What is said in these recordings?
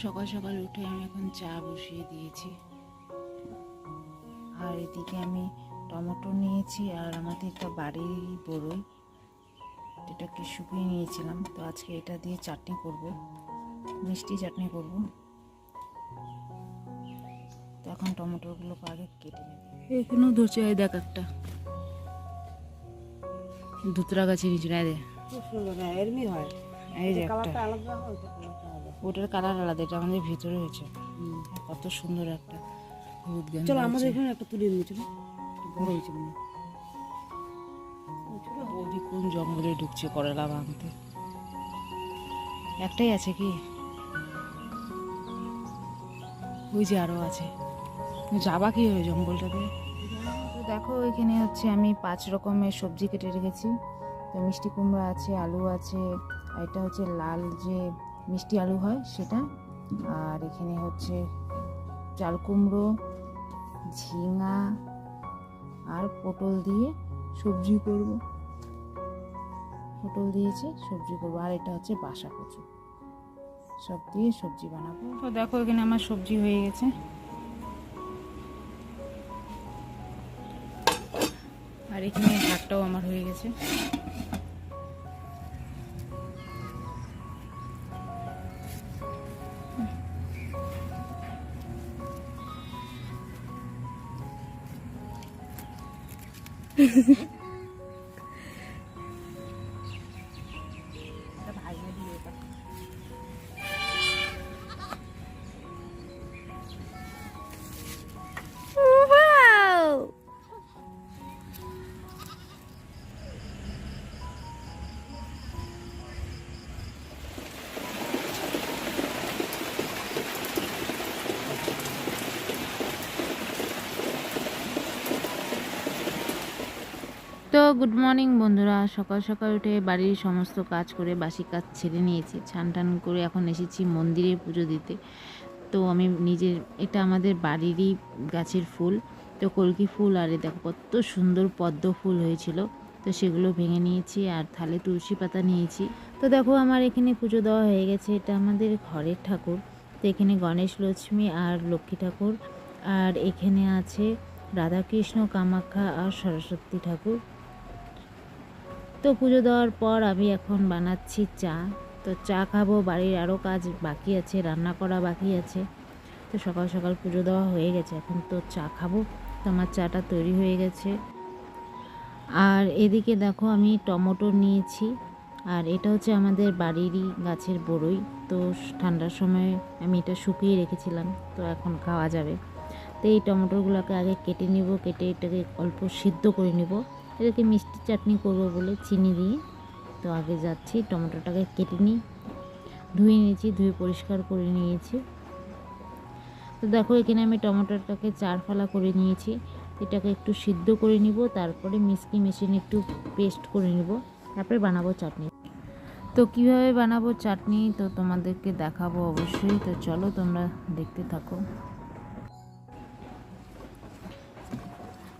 সকাল সকাল উঠে আমি এখন চা বসিয়ে দিয়েছি। আর এদিকে আমি টমেটো নিয়েছি, আর আমাদের একটা বাড়ির বড়ই, এটাকে শুকিয়ে নিয়েছিলাম। তো আজকে এটা দিয়ে চাটনি করব, মিষ্টি চাটনি করব। তো এখন টমেটোগুলোকে আগে কেটে নেব। এখানেও ধরছে, এই দেখ একটা ধুতরা গাছের নিচে দে, এরমি হয়। এই যে একটা, ওটার কালার আলাদা, এটা আমাদের ভিতরে হয়েছে। কত সুন্দর একটা হলুদ গন্ধ। চলো আমাদের এখানে একটা তুলে নিয়ে চলো, বড় হয়েছে মনে বৌদি কোন জঙ্গলে ঢুকছে করলা ভাঙতে। একটাই আছে কি? ওই যে আরো আছে, যাবা কি হবে জঙ্গলটাতে? তো দেখো এখানে হচ্ছে আমি 5 রকমের সবজি কেটে রেখেছি। তো মিষ্টি কুমড়া আছে, আলু আছে, আর এটা হচ্ছে লাল যে মিষ্টি আলু হয় সেটা, আর এখানে হচ্ছে চাল কুমড়ো, ঝিঙা আর পটল দিয়ে সবজি করব। পটল দিয়েছি, সবজি করবো। আর এটা হচ্ছে বাসা কচু, সব দিয়ে সবজি বানাবো। তো দেখো এখানে আমার সবজি হয়ে গেছে। আর এখানে ভাতটাও আমার হয়ে গেছে। তো গুড মর্নিং বন্ধুরা, সকাল সকাল উঠে বাড়ির সমস্ত কাজ করে বাসি কাজ ছেড়ে নিয়েছি, ছান টান করে এখন এসেছি মন্দিরে পুজো দিতে। তো আমি নিজের, এটা আমাদের বাড়িরই গাছের ফুল, তো কলকি ফুল, আর দেখো কত সুন্দর পদ্ম ফুল হয়েছিল। তো সেগুলো ভেঙে নিয়েছি, আর থালে তুলসী পাতা নিয়েছি। তো দেখো আমার এখানে পুজো দেওয়া হয়ে গেছে। এটা আমাদের ঘরের ঠাকুর। তো এখানে গণেশ, লক্ষ্মী আর লক্ষ্মী ঠাকুর, আর এখানে আছে রাধাকৃষ্ণ, কামাখ্যা আর সরস্বতী ঠাকুর। তো পুজো দেওয়ার পর আমি এখন বানাচ্ছি চা। তো চা খাবো, বাড়ির আরও কাজ বাকি আছে, রান্না করা বাকি আছে। তো সকাল সকাল পুজো দেওয়া হয়ে গেছে, এখন তো চা খাবো। তো আমার চাটা তৈরি হয়ে গেছে। আর এদিকে দেখো আমি টমেটো নিয়েছি, আর এটা হচ্ছে আমাদের বাড়িরই গাছের বড়ই। তো ঠান্ডার সময় আমি এটা শুকিয়ে রেখেছিলাম, তো এখন খাওয়া যাবে। তো এই টমেটোগুলোকে আগে কেটে নিব, কেটে এটাকে অল্প সিদ্ধ করে নিব। এটাকে মিষ্টি চাটনি করবো বলে চিনি দিয়ে। তো আগে যাচ্ছি টমেটোটাকে কেটে নিই। ধুয়ে নিয়েছি, ধুয়ে পরিষ্কার করে নিয়েছি। তো দেখো এখানে আমি টমেটোটাকে 4 ফালা করে নিয়েছি। এটাকে একটু সিদ্ধ করে নিব, তারপরে মিক্সি মেশিনে একটু পেস্ট করে নিব, তারপরে বানাবো চাটনি। তো কিভাবে বানাবো চাটনি তো তোমাদেরকে দেখাবো অবশ্যই। তো চলো তোমরা দেখতে থাকো।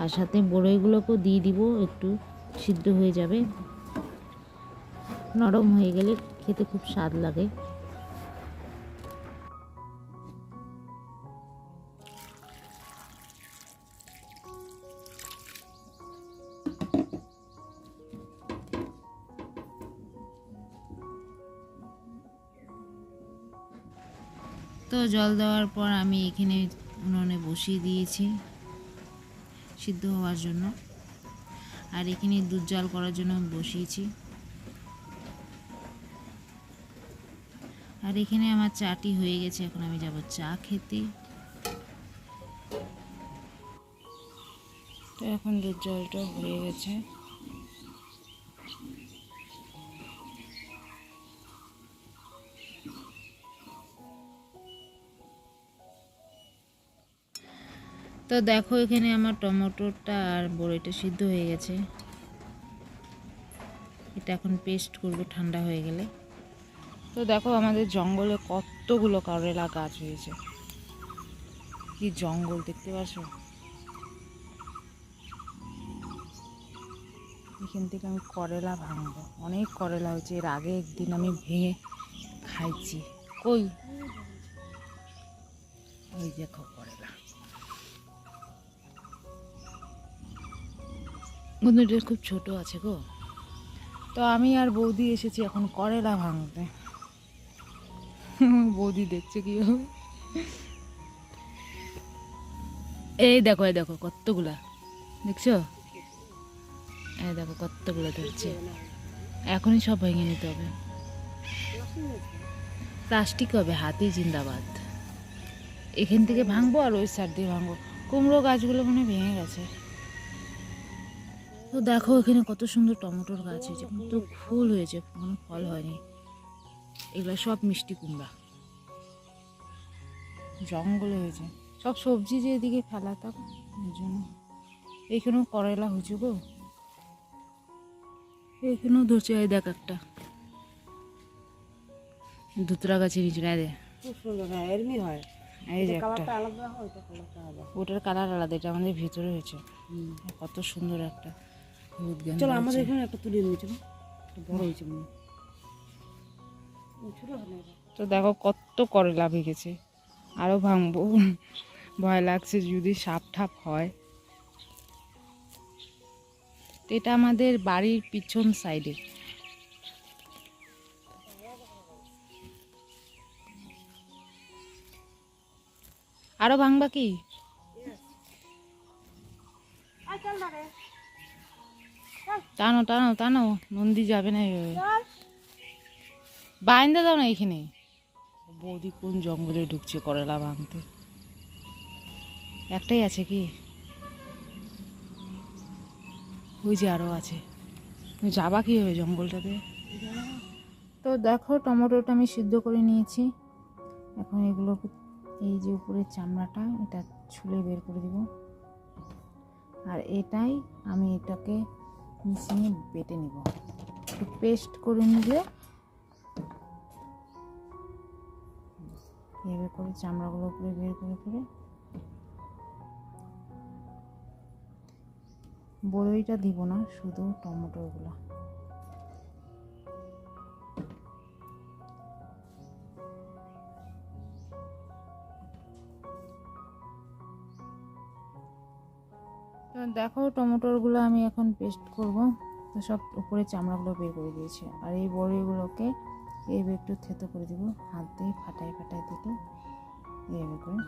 আর সাথে বড়ইগুলোকেও দিয়ে দিব, একটু সিদ্ধ হয়ে যাবে, নরম হয়ে গেলে খেতে খুব স্বাদ লাগে। তো জল দেওয়ার পর আমি এখানে উনুনে বসিয়ে দিয়েছি সিদ্ধ হওয়ার জন্য, আর এখানে দুধ জাল করার জন্য বসিয়েছি। আর এখানে আমার চাটি হয়ে গেছে, এখন আমি যাব চা খেতে। তো এখন দুধ জলটা হয়ে গেছে। তো দেখো এখানে আমার টমেটোটা আর বড়িটা সিদ্ধ হয়ে গেছে। এটা এখন পেস্ট করব ঠান্ডা হয়ে গেলে। তো দেখো আমাদের জঙ্গলে কতগুলো করলা গাছ হয়েছে, কি জঙ্গল দেখতে পাচ্ছ। এখান থেকে আমি করলা ভাঙবো, অনেক করলা হয়েছে। এর আগে একদিন আমি ভেঙে খাইছি। কই ওই দেখো করেলা, বন্ধুটা খুব ছোট আছে গো। তো আমি আর বৌদি এসেছি এখন করেলা ভাঙতে। বৌদি দেখছে কি হবে। এই দেখো কতগুলা দেখছো, এই দেখো কতগুলো ধরছে। এখনই সব ভেঙে নিতে হবে, প্লাস্টিক হবে, হাতি জিন্দাবাদ। এখান থেকে ভাঙবো আর ওই সাইড দিয়ে ভাঙবো। কুমড়ো গাছগুলো মনে হয় ভেঙে গেছে। তো দেখো এখানে কত সুন্দর টমেটোর গাছ হয়েছে, কিন্তু ফুল হয়েছে, কোনো ফল হয়নি। এগুলো সব মিষ্টি কুমড়া, জঙ্গলে হয়েছে সব। সবজি যে এদিকে ফেলাতাম এর জন্য। এইখানেও করেলা হয়েছে গো, এখানেও ধরছে। এই দেখ একটা ধুতরা গাছের নিচে দে, খুব সুন্দর, হ্যাঁ এরমই হয়। এই যে একটা, কালারটা আলাদা হয়, এটা কালারটা আলাদা। ওটার কালার আলাদা, এটা আমাদের ভিতরে হয়েছে। কত সুন্দর একটা হলুদ গেন্দ। চলো আমাদের এখানে একটা তুলে নিয়ে চলো, একটা বড় হয়েছে মনে হয়। ছোট হয় না। তো দেখো কত করেলা ভেঙেছে, আরো ভাঙবো। ভয় লাগছে যদি সাপ ঠাপ হয়। তো এটা আমাদের বাড়ির পিছন সাইডে। আরো ভাঙবা কি? টানো টানো টানো, নন্দী যাবে না এইভাবে। বাইন্দা দাও না এখানে। বৌদি কোন জঙ্গলে ঢুকছে করেলা ভাঙতে। একটাই আছে কি? ওই যে আরো আছে। যাবা কীভাবে জঙ্গলটাতে? তো দেখো টমেটোটা আমি সিদ্ধ করে নিয়েছি। এখন এগুলো, এই যে উপরের চামড়াটা এটা ছুলে বের করে দিব। আর এটাই আমি এটাকে মিশিয়ে বেটে নিব, একটু পেস্ট করে নিলে এভাবে করে চামড়াগুলো উপরে বের করে করে। বড়ইটা দিব না, শুধু টমেটোগুলো। তো দেখো টমেটোগুলো আমি এখন পেস্ট করব। তো সব উপরে চামড়াগুলো বের করে দিয়েছি। আর এই বড়িগুলোকে এইভাবে একটু থেতো করে দিব, হাত দিয়ে ফাটাই ফাটাই দিতে এইভাবে করে।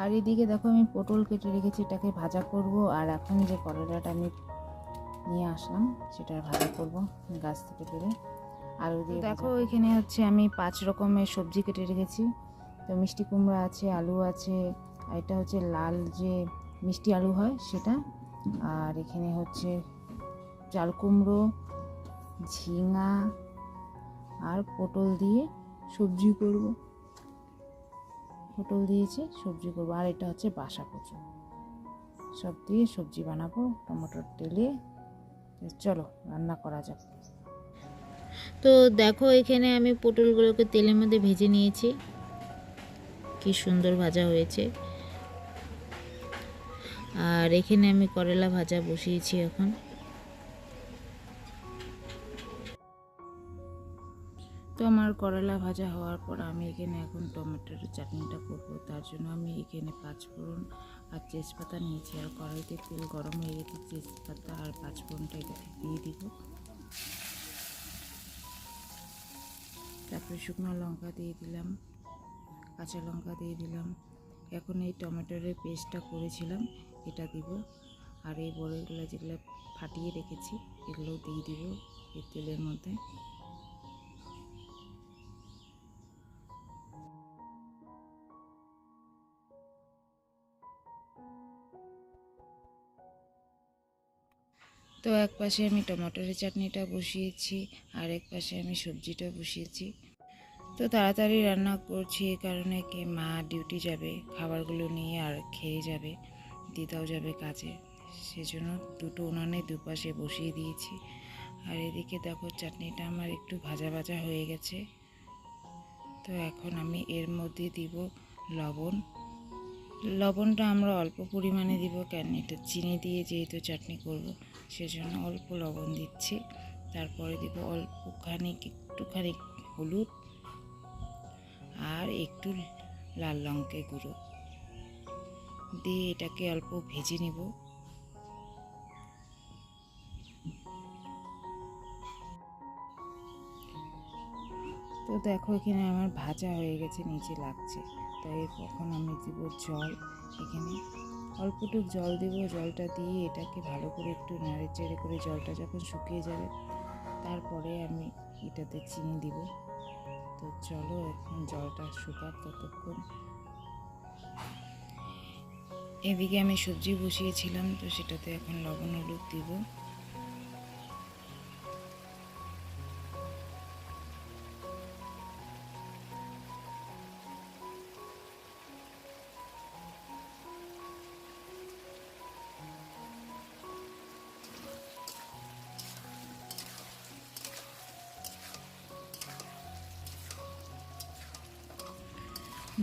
আর এদিকে দেখো আমি পটল কেটে রেখেছি, এটাকে ভাজা করব। আর এখন যে করলাটা আমি নিয়ে আসলাম সেটার ভাজা করব গাছ থেকে পেরে আলু দিয়ে। দেখো এখানে হচ্ছে আমি 5 রকমের সবজি কেটে রেখেছি। তো মিষ্টি কুমড়া আছে, আলু আছে, আর এটা হচ্ছে লাল যে মিষ্টি আলু হয় সেটা। আর এখানে হচ্ছে চাল কুমড়ো, ঝিঙা আর পটল দিয়ে সবজি করব। পটল দিয়েছি, সবজি করবো। আর এটা হচ্ছে বাসা কচু, সব দিয়ে সবজি বানাবো টমেটোর তেলে। চলো রান্না করা যাক। তো দেখো এখানে আমি পটলগুলোকে তেলের মধ্যে ভেজে নিয়েছি, কি সুন্দর ভাজা হয়েছে। আর এখানে আমি করলা ভাজা বসিয়েছি এখন। তো আমার করলা ভাজা হওয়ার পর আমি এখানে এখন টমেটোর চাটনিটা করব। তার জন্য আমি এখানে 5 ফোড়ন আর তেজপাতা নিয়েছি। আর কড়াইতে তেল গরম হয়ে গেছে, তেজপাতা আর 5 ফোড়নটা এটাকে দিয়ে দিব। তারপরে শুকনো লঙ্কা দিয়ে দিলাম, কাঁচা লঙ্কা দিয়ে দিলাম। এখন এই টমেটোর পেস্টটা করেছিলাম এটা দিব। আর এই বড়িগুলো যেগুলো ফাটিয়ে রেখেছি এগুলোও দিয়ে দিব এই তেলের মধ্যে। তো এক পাশে আমি টমেটোর চাটনিটা বসিয়েছি, আর এক পাশে আমি সবজিটা বসিয়েছি। তো তাড়াতাড়ি রান্না করছি এই কারণে কি মা ডিউটি যাবে, খাবারগুলো নিয়ে আর খেয়ে যাবে, দিদাও যাবে কাজে, সেজন্য দুটো উনানে দুপাশে বসিয়ে দিয়েছি। আর এদিকে দেখো চাটনিটা আমার একটু ভাজা ভাজা হয়ে গেছে। তো এখন আমি এর মধ্যে দিব লবণ। লবণটা আমরা অল্প পরিমাণে দিব, কেন এটা চিনি দিয়ে যেহেতু চাটনি করব সেজন্য অল্প লবণ দিচ্ছি। তারপরে দিব একটুখানি হলুদ আর একটু লাল লঙ্কার গুঁড়ো দিয়ে এটাকে অল্প ভেজে নেব। তো দেখো এখানে আমার ভাজা হয়ে গেছে, নিচে লাগছে, তাই এখন আমি দিব জল। এখানে অল্পটুকু জল দিব, জলটা দিয়ে এটাকে ভালো করে একটু নাড়ে চেড়ে করে জলটা যখন শুকিয়ে যাবে তারপরে আমি এটাতে চিনি দিব। তো চলো এখন জলটা শুকাক ততক্ষণ। এদিকে আমি সবজি বসিয়েছিলাম, তো সেটাতে এখন লবণ হলুদ দিব।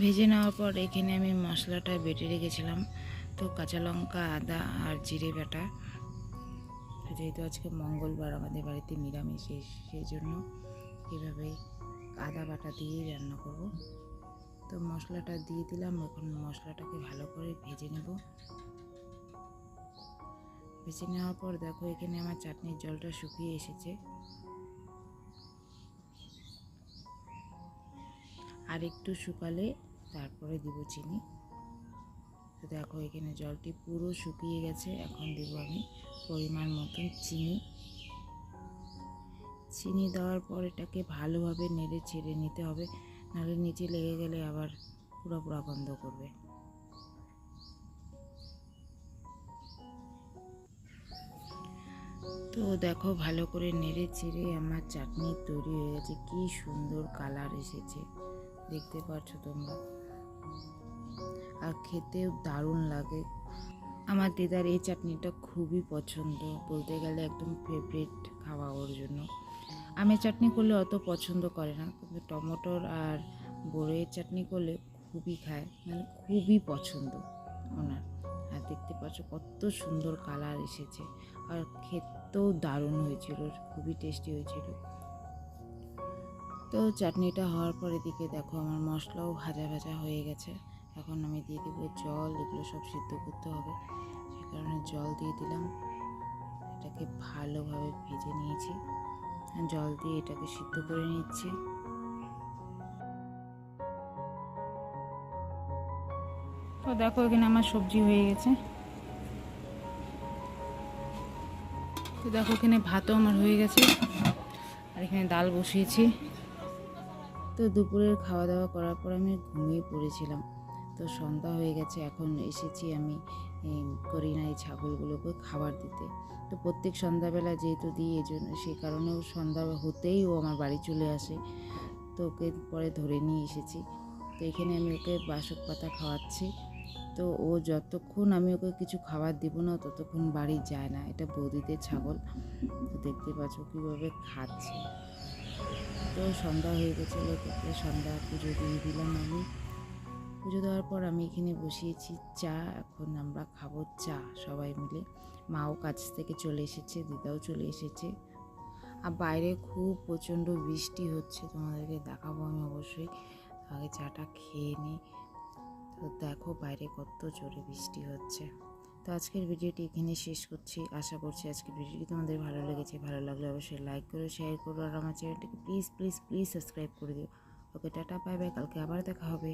ভেজে নেওয়ার পর এখানে আমি মশলাটা বেটে রেখেছিলাম, তো কাঁচা লঙ্কা, আদা আর জিরে বাটা। যেহেতু আজকে মঙ্গলবার আমাদের বাড়িতে নিরামিষ, সেই জন্য এভাবে আদা বাটা দিয়েই রান্না করব। তো মশলাটা দিয়ে দিলাম, এখন মশলাটাকে ভালো করে ভেজে নেব। ভেজে নেওয়ার পর দেখো এখানে আমার চাটনির জলটা শুকিয়ে এসেছে, আর একটু শুকালে তারপরে দিব চিনি। তো দেখো এখানে জলটি পুরো শুকিয়ে গেছে, এখন দেব আমি পরিমাণ মতন চিনি। চিনি দেওয়ার পর এটাকে ভালোভাবে নেড়ে ছেড়ে নিতে হবে, নাহলে নিচে লেগে গেলে আবার পুরো গন্ধ করবে। তো দেখো ভালো করে নেড়ে চেড়ে আমার চাটনি তৈরি হয়ে গেছে, কি সুন্দর কালার এসেছে দেখতে পাচ্ছ তোমরা, আর খেতেও দারুণ লাগে। আমার দিদার এই চাটনিটা খুবই পছন্দ, বলতে গেলে একদম ফেভারিট খাওয়া ওর জন্য। আমের চাটনি করলে অত পছন্দ করে না, কিন্তু টমেটোর আর বড়ইয়ের চাটনি করলে খুবই খায়, মানে খুবই পছন্দ ওনার। আর দেখতে পাচ্ছ কত সুন্দর কালার এসেছে, আর খেতেও দারুণ হয়েছিল, খুবই টেস্টি হয়েছিল। তো চাটনিটা হওয়ার পর এদিকে দেখো আমার মশলাও ভাজা ভাজা হয়ে গেছে। এখন আমি দিয়ে দেবো জল, এগুলো সব সিদ্ধ করতে হবে, সে কারণে জল দিয়ে দিলাম। এটাকে ভালোভাবে ভেজে নিয়েছি, জল দিয়ে এটাকে সিদ্ধ করে নিচ্ছি। তো দেখো এখানে আমার সবজি হয়ে গেছে। তো দেখো এখানে ভাতও আমার হয়ে গেছে, আর এখানে ডাল বসিয়েছি। তো দুপুরের খাওয়া দাওয়া করার পর আমি ঘুমিয়ে পড়েছিলাম। তো সন্ধ্যা হয়ে গেছে, এখন এসেছি আমি করিনা এই ছাগলগুলোকে খাবার দিতে। তো প্রত্যেক সন্ধ্যাবেলা যেহেতু দিই, এই জন্য সেই কারণেও সন্ধ্যা হতেই ও আমার বাড়ি চলে আসে। তো ওকে পরে ধরে নিয়ে এসেছি। তো এখানে আমি ওকে বাসক পাতা খাওয়াচ্ছি। তো ও যতক্ষণ আমি ওকে কিছু খাবার দিব না ততক্ষণ বাড়ি যায় না। এটা বৌদিদের ছাগল, তো দেখতে পাচ্ছ কীভাবে খাচ্ছে। তো সন্ধ্যা হয়ে গেছিলো, তারপরে সন্ধ্যা পুজো দিয়ে দিলাম আমি। পুজো দেওয়ার পর আমি এখানে বসিয়েছি চা, এখন আমরা খাবো চা সবাই মিলে। মাও কাজ থেকে চলে এসেছে, দিদাও চলে এসেছে, আর বাইরে খুব প্রচণ্ড বৃষ্টি হচ্ছে, তোমাদেরকে দেখাবো আমি অবশ্যই। আগে চাটা খেয়ে নিই। তো দেখো বাইরে কত জোরে বৃষ্টি হচ্ছে। তো আজকের ভিডিওটি এখানে শেষ করছি। আশা করছি আজকের ভিডিওটি তোমাদের ভালো লেগেছে। ভালো লাগলে অবশ্যই লাইক করো, শেয়ার করো, আর আমার চ্যানেলটিকে প্লিজ প্লিজ প্লিজ সাবস্ক্রাইব করে দিও। ওকে টাটা, বাই বাই, কালকে আবার দেখা হবে।